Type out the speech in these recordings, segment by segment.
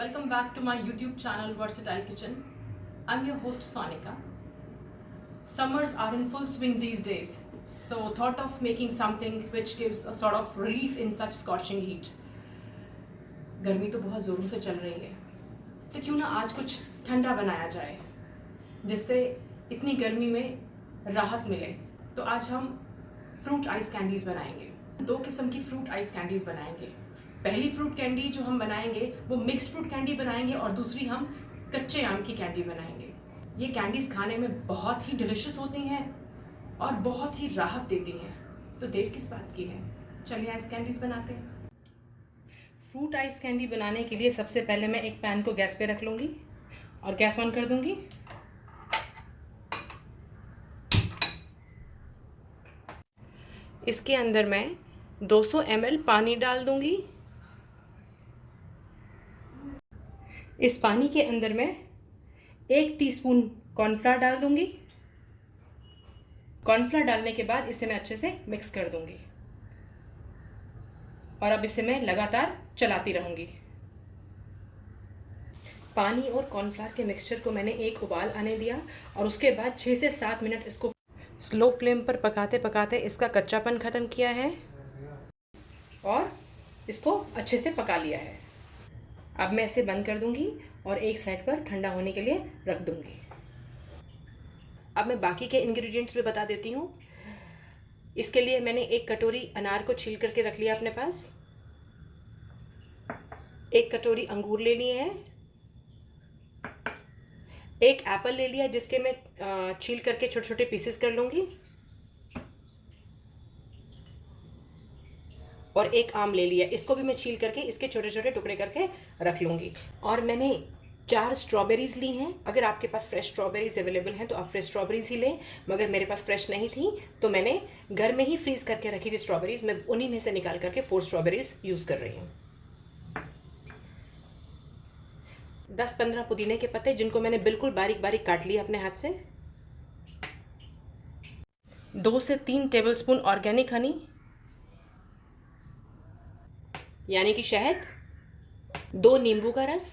Welcome back to my YouTube channel Versatile Kitchen. I'm your host Sonika. Summers are in full swing these days, so thought of making something which gives a sort of relief in such scorching heat. गर्मी तो बहुत ज़ोरों से चल रही है, तो क्यों ना आज कुछ ठंडा बनाया जाए जिससे इतनी गर्मी में राहत मिले। तो आज हम फ्रूट आइस कैंडीज़ बनाएंगे। दो किस्म की फ्रूट आइस कैंडीज़ बनाएंगे। पहली फ्रूट कैंडी जो हम बनाएंगे वो मिक्स्ड फ्रूट कैंडी बनाएंगे और दूसरी हम कच्चे आम की कैंडी बनाएंगे। ये कैंडीज़ खाने में बहुत ही डिलिशियस होती हैं और बहुत ही राहत देती हैं, तो देर किस बात की है, चलिए आइस कैंडीज़ बनाते हैं। फ्रूट आइस कैंडी बनाने के लिए सबसे पहले मैं एक पैन को गैस पे रख लूँगी और गैस ऑन कर दूँगी। इसके अंदर मैं 200 ml पानी डाल दूँगी। इस पानी के अंदर मैं 1 टीस्पून कॉर्नफ्लावर डाल दूँगी। कॉर्नफ्लावर डालने के बाद इसे मैं अच्छे से मिक्स कर दूँगी और अब इसे मैं लगातार चलाती रहूँगी। पानी और कॉर्नफ्लावर के मिक्सचर को मैंने एक उबाल आने दिया और उसके बाद 6 से 7 मिनट इसको स्लो फ्लेम पर पकाते पकाते इसका कच्चापन ख़त्म किया है और इसको अच्छे से पका लिया है। अब मैं इसे बंद कर दूंगी और एक साइड पर ठंडा होने के लिए रख दूंगी। अब मैं बाकी के इंग्रेडिएंट्स भी बता देती हूँ। इसके लिए मैंने 1 कटोरी अनार को छील करके रख लिया अपने पास। 1 कटोरी अंगूर ले लिए हैं। 1 एप्पल ले लिया जिसके मैं छील करके छोटे छोटे पीसेस कर लूँगी और 1 आम ले लिया, इसको भी मैं छील करके इसके छोटे छोटे टुकड़े करके रख लूँगी। और मैंने 4 स्ट्रॉबेरीज़ ली हैं। अगर आपके पास फ्रेश स्ट्रॉबेरीज़ अवेलेबल हैं तो आप फ्रेश स्ट्रॉबेरीज़ ही लें, मगर मेरे पास फ्रेश नहीं थी तो मैंने घर में ही फ्रीज़ करके रखी थी स्ट्रॉबेरीज़। मैं उन्हीं में से निकाल करके 4 स्ट्रॉबेरीज़ यूज़ कर रही हूँ। 10-15 पुदीने के पत्ते जिनको मैंने बिल्कुल बारीक बारीक काट लिया अपने हाथ से। 2 से 3 टेबलस्पून ऑर्गेनिक हनी यानी कि शहद। 2 नींबू का रस।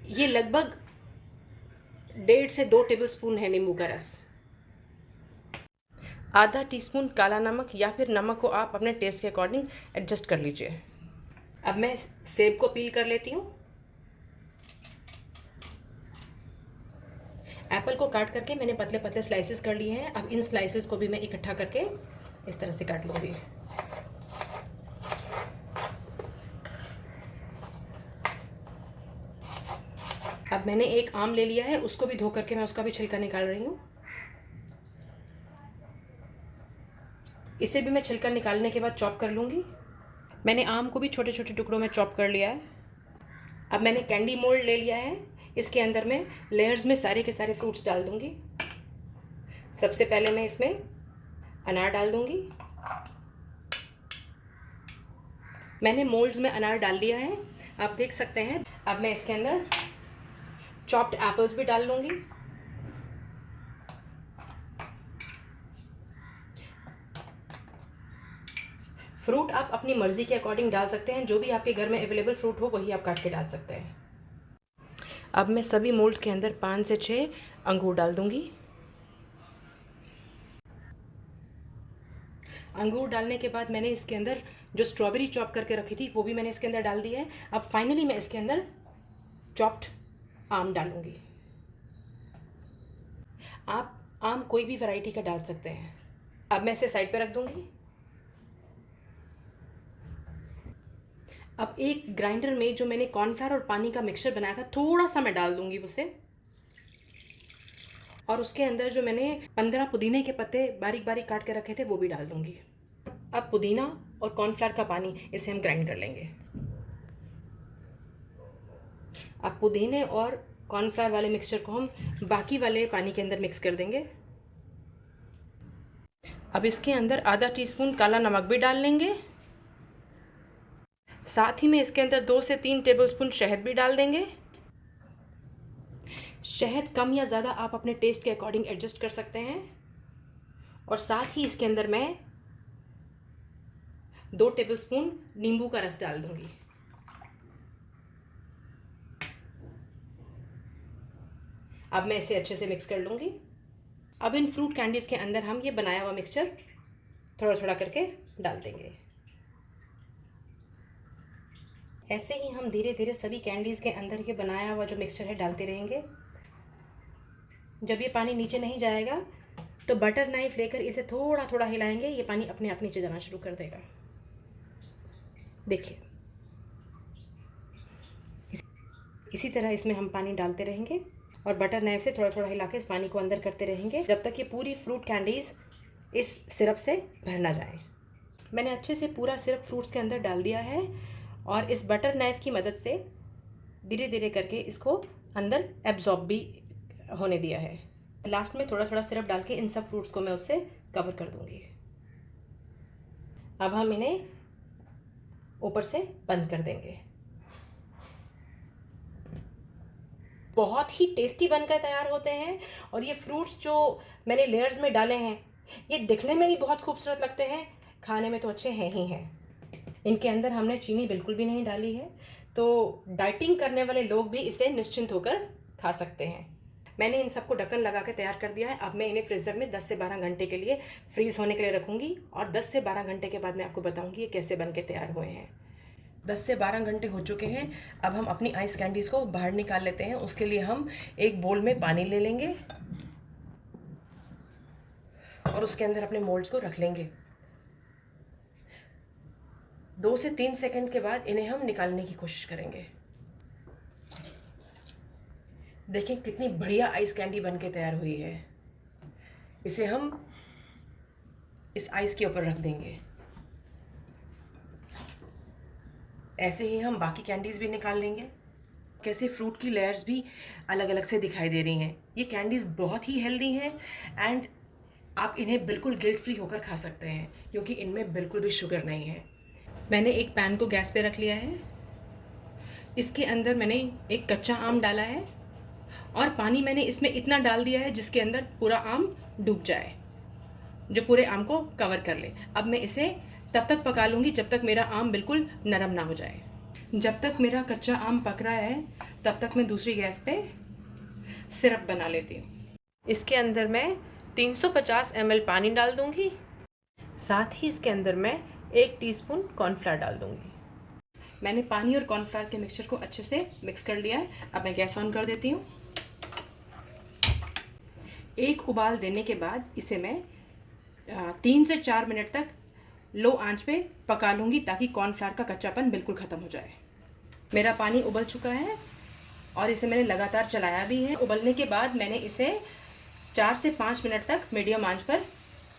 ये लगभग 1.5 से 2 टेबलस्पून है नींबू का रस। आधा टीस्पून काला नमक या फिर नमक को आप अपने टेस्ट के अकॉर्डिंग एडजस्ट कर लीजिए। अब मैं सेब को पील कर लेती हूँ। एप्पल को काट करके मैंने पतले पतले स्लाइसेस कर लिए हैं। अब इन स्लाइसेस को भी मैं इकट्ठा करके इस तरह से काट लूँगी। अब मैंने 1 आम ले लिया है, उसको भी धो करके मैं उसका भी छिलका निकाल रही हूँ। इसे भी मैं छिलका निकालने के बाद चॉप कर लूँगी। मैंने आम को भी छोटे छोटे टुकड़ों में चॉप कर लिया है। अब मैंने कैंडी मोल्ड ले लिया है। इसके अंदर मैं लेयर्स में सारे के सारे फ्रूट्स डाल दूँगी। सबसे पहले मैं इसमें अनार डाल दूँगी। मैंने मोल्ड्स में अनार डाल लिया है, आप देख सकते हैं। अब मैं इसके अंदर चॉप्ड एप्पल्स भी डाल लूँगी। फ्रूट आप अपनी मर्ज़ी के अकॉर्डिंग डाल सकते हैं, जो भी आपके घर में अवेलेबल फ्रूट हो वही आप काट के डाल सकते हैं। अब मैं सभी मोल्ड्स के अंदर 5 से 6 अंगूर डाल दूँगी। अंगूर डालने के बाद मैंने इसके अंदर जो स्ट्रॉबेरी चॉप करके रखी थी वो भी मैंने इसके अंदर डाल दी है। अब फाइनली मैं इसके अंदर चॉप्ड आम डालूँगी। आप आम कोई भी वैरायटी का डाल सकते हैं। अब मैं इसे साइड पे रख दूँगी। अब एक ग्राइंडर में जो मैंने कॉर्नफ्लावर और पानी का मिक्सचर बनाया था थोड़ा सा मैं डाल दूँगी उसे, और उसके अंदर जो मैंने 15 पुदीने के पत्ते बारीक बारीक काट के रखे थे वो भी डाल दूँगी। अब पुदीना और कॉर्नफ्लावर का पानी इसे हम ग्राइंड कर लेंगे। अब पुदीने और कॉर्नफ्लावर वाले मिक्सचर को हम बाकी वाले पानी के अंदर मिक्स कर देंगे। अब इसके अंदर आधा टीस्पून काला नमक भी डाल लेंगे। साथ ही में इसके अंदर 2 से 3 टेबलस्पून शहद भी डाल देंगे। शहद कम या ज़्यादा आप अपने टेस्ट के अकॉर्डिंग एडजस्ट कर सकते हैं। और साथ ही इसके अंदर मैं 2 टेबलस्पून नींबू का रस डाल दूंगी। अब मैं इसे अच्छे से मिक्स कर लूँगी। अब इन फ्रूट कैंडीज़ के अंदर हम ये बनाया हुआ मिक्सचर थोड़ा थोड़ा करके डाल देंगे। ऐसे ही हम धीरे धीरे सभी कैंडीज़ के अंदर ये बनाया हुआ जो मिक्सचर है डालते रहेंगे। जब ये पानी नीचे नहीं जाएगा तो बटर नाइफ लेकर इसे थोड़ा थोड़ा हिलाएंगे, ये पानी अपने आप नीचे जाना शुरू कर देगा। देखिए, इसी तरह इसमें हम पानी डालते रहेंगे और बटर नाइफ से थोड़ा थोड़ा हिला के इस पानी को अंदर करते रहेंगे जब तक ये पूरी फ्रूट कैंडीज़ इस सिरप से भर ना जाए। मैंने अच्छे से पूरा सिरप फ्रूट्स के अंदर डाल दिया है और इस बटर नाइफ की मदद से धीरे धीरे करके इसको अंदर एब्जॉर्ब भी होने दिया है। लास्ट में थोड़ा थोड़ा सिरप डाल के इन सब फ्रूट्स को मैं उससे कवर कर दूंगी। अब हम इन्हें ऊपर से बंद कर देंगे। बहुत ही टेस्टी बनकर तैयार होते हैं और ये फ्रूट्स जो मैंने लेयर्स में डाले हैं ये दिखने में भी बहुत खूबसूरत लगते हैं, खाने में तो अच्छे हैं ही हैं। इनके अंदर हमने चीनी बिल्कुल भी नहीं डाली है, तो डाइटिंग करने वाले लोग भी इसे निश्चिंत होकर खा सकते हैं। मैंने इन सबको ढक्कन लगा के तैयार कर दिया है। अब मैं इन्हें फ्रीज़र में 10 से 12 घंटे के लिए फ्रीज़ होने के लिए रखूँगी और 10 से 12 घंटे के बाद मैं आपको बताऊँगी ये कैसे बन के तैयार हुए हैं। 10 से 12 घंटे हो चुके हैं। अब हम अपनी आइस कैंडीज़ को बाहर निकाल लेते हैं। उसके लिए हम एक बोल में पानी ले लेंगे और उसके अंदर अपने मोल्ड्स को रख लेंगे। 2 से 3 सेकंड के बाद इन्हें हम निकालने की कोशिश करेंगे। देखें कितनी बढ़िया आइस कैंडी बनके तैयार हुई है। इसे हम इस आइस के ऊपर रख देंगे। ऐसे ही हम बाकी कैंडीज़ भी निकाल लेंगे। कैसे फ्रूट की लेयर्स भी अलग अलग से दिखाई दे रही हैं। ये कैंडीज़ बहुत ही हेल्दी हैं एंड आप इन्हें बिल्कुल गिल्ट फ्री होकर खा सकते हैं क्योंकि इनमें बिल्कुल भी शुगर नहीं है। मैंने एक पैन को गैस पे रख लिया है। इसके अंदर मैंने एक कच्चा आम डाला है और पानी मैंने इसमें इतना डाल दिया है जिसके अंदर पूरा आम डूब जाए, जो पूरे आम को कवर कर ले। अब मैं इसे तब तक पका लूँगी जब तक मेरा आम बिल्कुल नरम ना हो जाए। जब तक मेरा कच्चा आम पक रहा है तब तक मैं दूसरी गैस पे सिरप बना लेती हूँ। इसके अंदर मैं 350 ml पानी डाल दूँगी। साथ ही इसके अंदर मैं 1 टीस्पून कॉर्नफ्लावर डाल दूँगी। मैंने पानी और कॉर्नफ्लावर के मिक्सचर को अच्छे से मिक्स कर लिया है। अब मैं गैस ऑन कर देती हूँ। एक उबाल देने के बाद इसे मैं 3 से 4 मिनट तक लो आंच पे पका लूँगी ताकि कॉर्नफ्लावर का कच्चापन बिल्कुल ख़त्म हो जाए। मेरा पानी उबल चुका है और इसे मैंने लगातार चलाया भी है। उबलने के बाद मैंने इसे 4 से 5 मिनट तक मीडियम आंच पर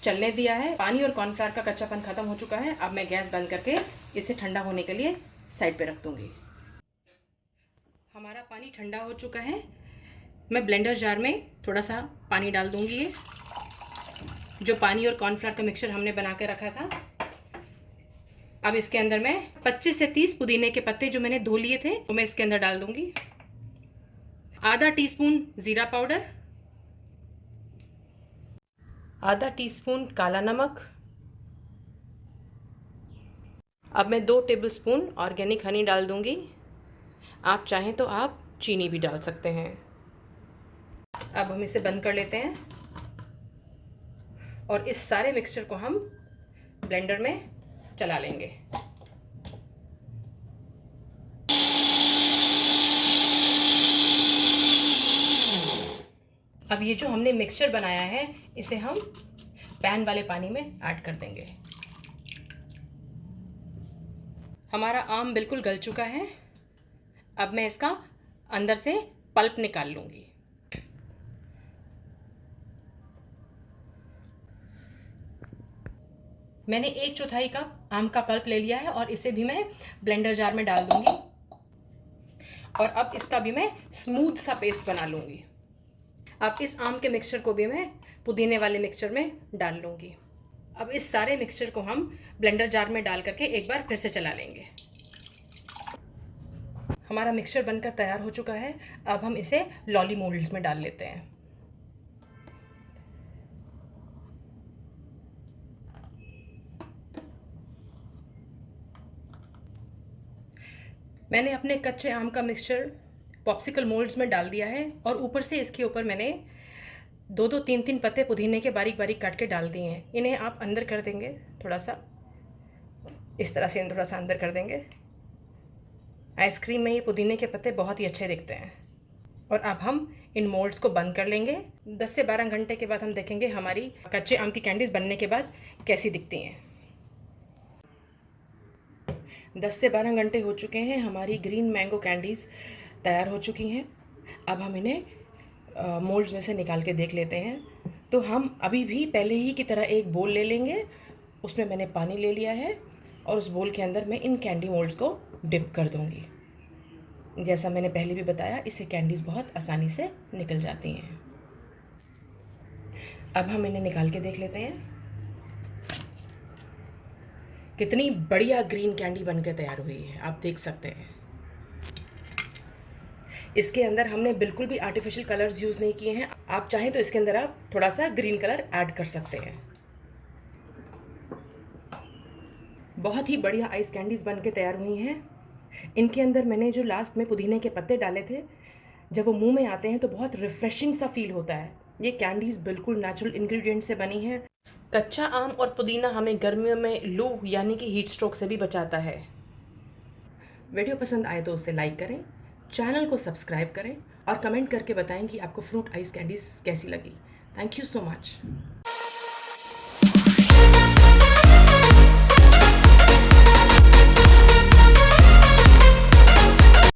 चलने दिया है। पानी और कॉर्नफ्लावर का कच्चापन ख़त्म हो चुका है। अब मैं गैस बंद करके इसे ठंडा होने के लिए साइड पे रख दूँगी। हमारा पानी ठंडा हो चुका है। मैं ब्लेंडर जार में थोड़ा सा पानी डाल दूँगी। ये जो पानी और कॉर्नफ्लावर का मिक्सचर हमने बना के रखा था, अब इसके अंदर मैं 25 से 30 पुदीने के पत्ते जो मैंने धो लिए थे वो मैं इसके अंदर डाल दूँगी। आधा टीस्पून ज़ीरा पाउडर, आधा टीस्पून काला नमक। अब मैं 2 टेबलस्पून ऑर्गेनिक हनी डाल दूँगी। आप चाहें तो आप चीनी भी डाल सकते हैं। अब हम इसे बंद कर लेते हैं और इस सारे मिक्सचर को हम ब्लेंडर में चला लेंगे। अब ये जो हमने मिक्सचर बनाया है इसे हम पैन वाले पानी में ऐड कर देंगे। हमारा आम बिल्कुल गल चुका है। अब मैं इसका अंदर से पल्प निकाल लूँगी। मैंने 1/4 कप आम का पल्प ले लिया है और इसे भी मैं ब्लेंडर जार में डाल दूँगी और अब इसका भी मैं स्मूथ सा पेस्ट बना लूँगी। अब इस आम के मिक्सचर को भी मैं पुदीने वाले मिक्सचर में डाल लूँगी। अब इस सारे मिक्सचर को हम ब्लेंडर जार में डाल करके एक बार फिर से चला लेंगे। हमारा मिक्सचर बनकर तैयार हो चुका है। अब हम इसे लॉली मोल्ड्स में डाल लेते हैं। मैंने अपने कच्चे आम का मिक्सचर पॉप्सिकल मोल्ड्स में डाल दिया है और ऊपर से इसके ऊपर मैंने 2-2 3-3 पत्ते पुदीने के बारीक बारीक काट के डाल दिए हैं। इन्हें आप अंदर कर देंगे, थोड़ा सा इस तरह से थोड़ा सा अंदर कर देंगे। आइसक्रीम में ये पुदीने के पत्ते बहुत ही अच्छे दिखते हैं। और अब हम इन मोल्ड्स को बंद कर लेंगे। 10 से 12 घंटे के बाद हम देखेंगे हमारी कच्चे आम की कैंडीज़ बनने के बाद कैसी दिखती हैं। 10 से 12 घंटे हो चुके हैं, हमारी ग्रीन मैंगो कैंडीज़ तैयार हो चुकी हैं। अब हम इन्हें मोल्ड्स में से निकाल के देख लेते हैं। तो हम अभी भी पहले ही की तरह एक बोल ले लेंगे, उसमें मैंने पानी ले लिया है और उस बोल के अंदर मैं इन कैंडी मोल्ड्स को डिप कर दूँगी। जैसा मैंने पहले भी बताया, इससे कैंडीज़ बहुत आसानी से निकल जाती हैं। अब हम इन्हें निकाल के देख लेते हैं। कितनी बढ़िया ग्रीन कैंडी बनकर तैयार हुई है, आप देख सकते हैं। इसके अंदर हमने बिल्कुल भी आर्टिफिशियल कलर्स यूज़ नहीं किए हैं। आप चाहें तो इसके अंदर आप थोड़ा सा ग्रीन कलर ऐड कर सकते हैं। बहुत ही बढ़िया आइस कैंडीज़ बनकर तैयार हुई हैं। इनके अंदर मैंने जो लास्ट में पुदीने के पत्ते डाले थे, जब वो मुंह में आते हैं तो बहुत रिफ़्रेशिंग सा फील होता है। ये कैंडीज़ बिल्कुल नेचुरल इंग्रेडिएंट से बनी है। कच्चा आम और पुदीना हमें गर्मियों में लू यानी कि हीट स्ट्रोक से भी बचाता है। वीडियो पसंद आए तो उसे लाइक करें, चैनल को सब्सक्राइब करें और कमेंट करके बताएं कि आपको फ्रूट आइस कैंडीज़ कैसी लगी। Thank you so much.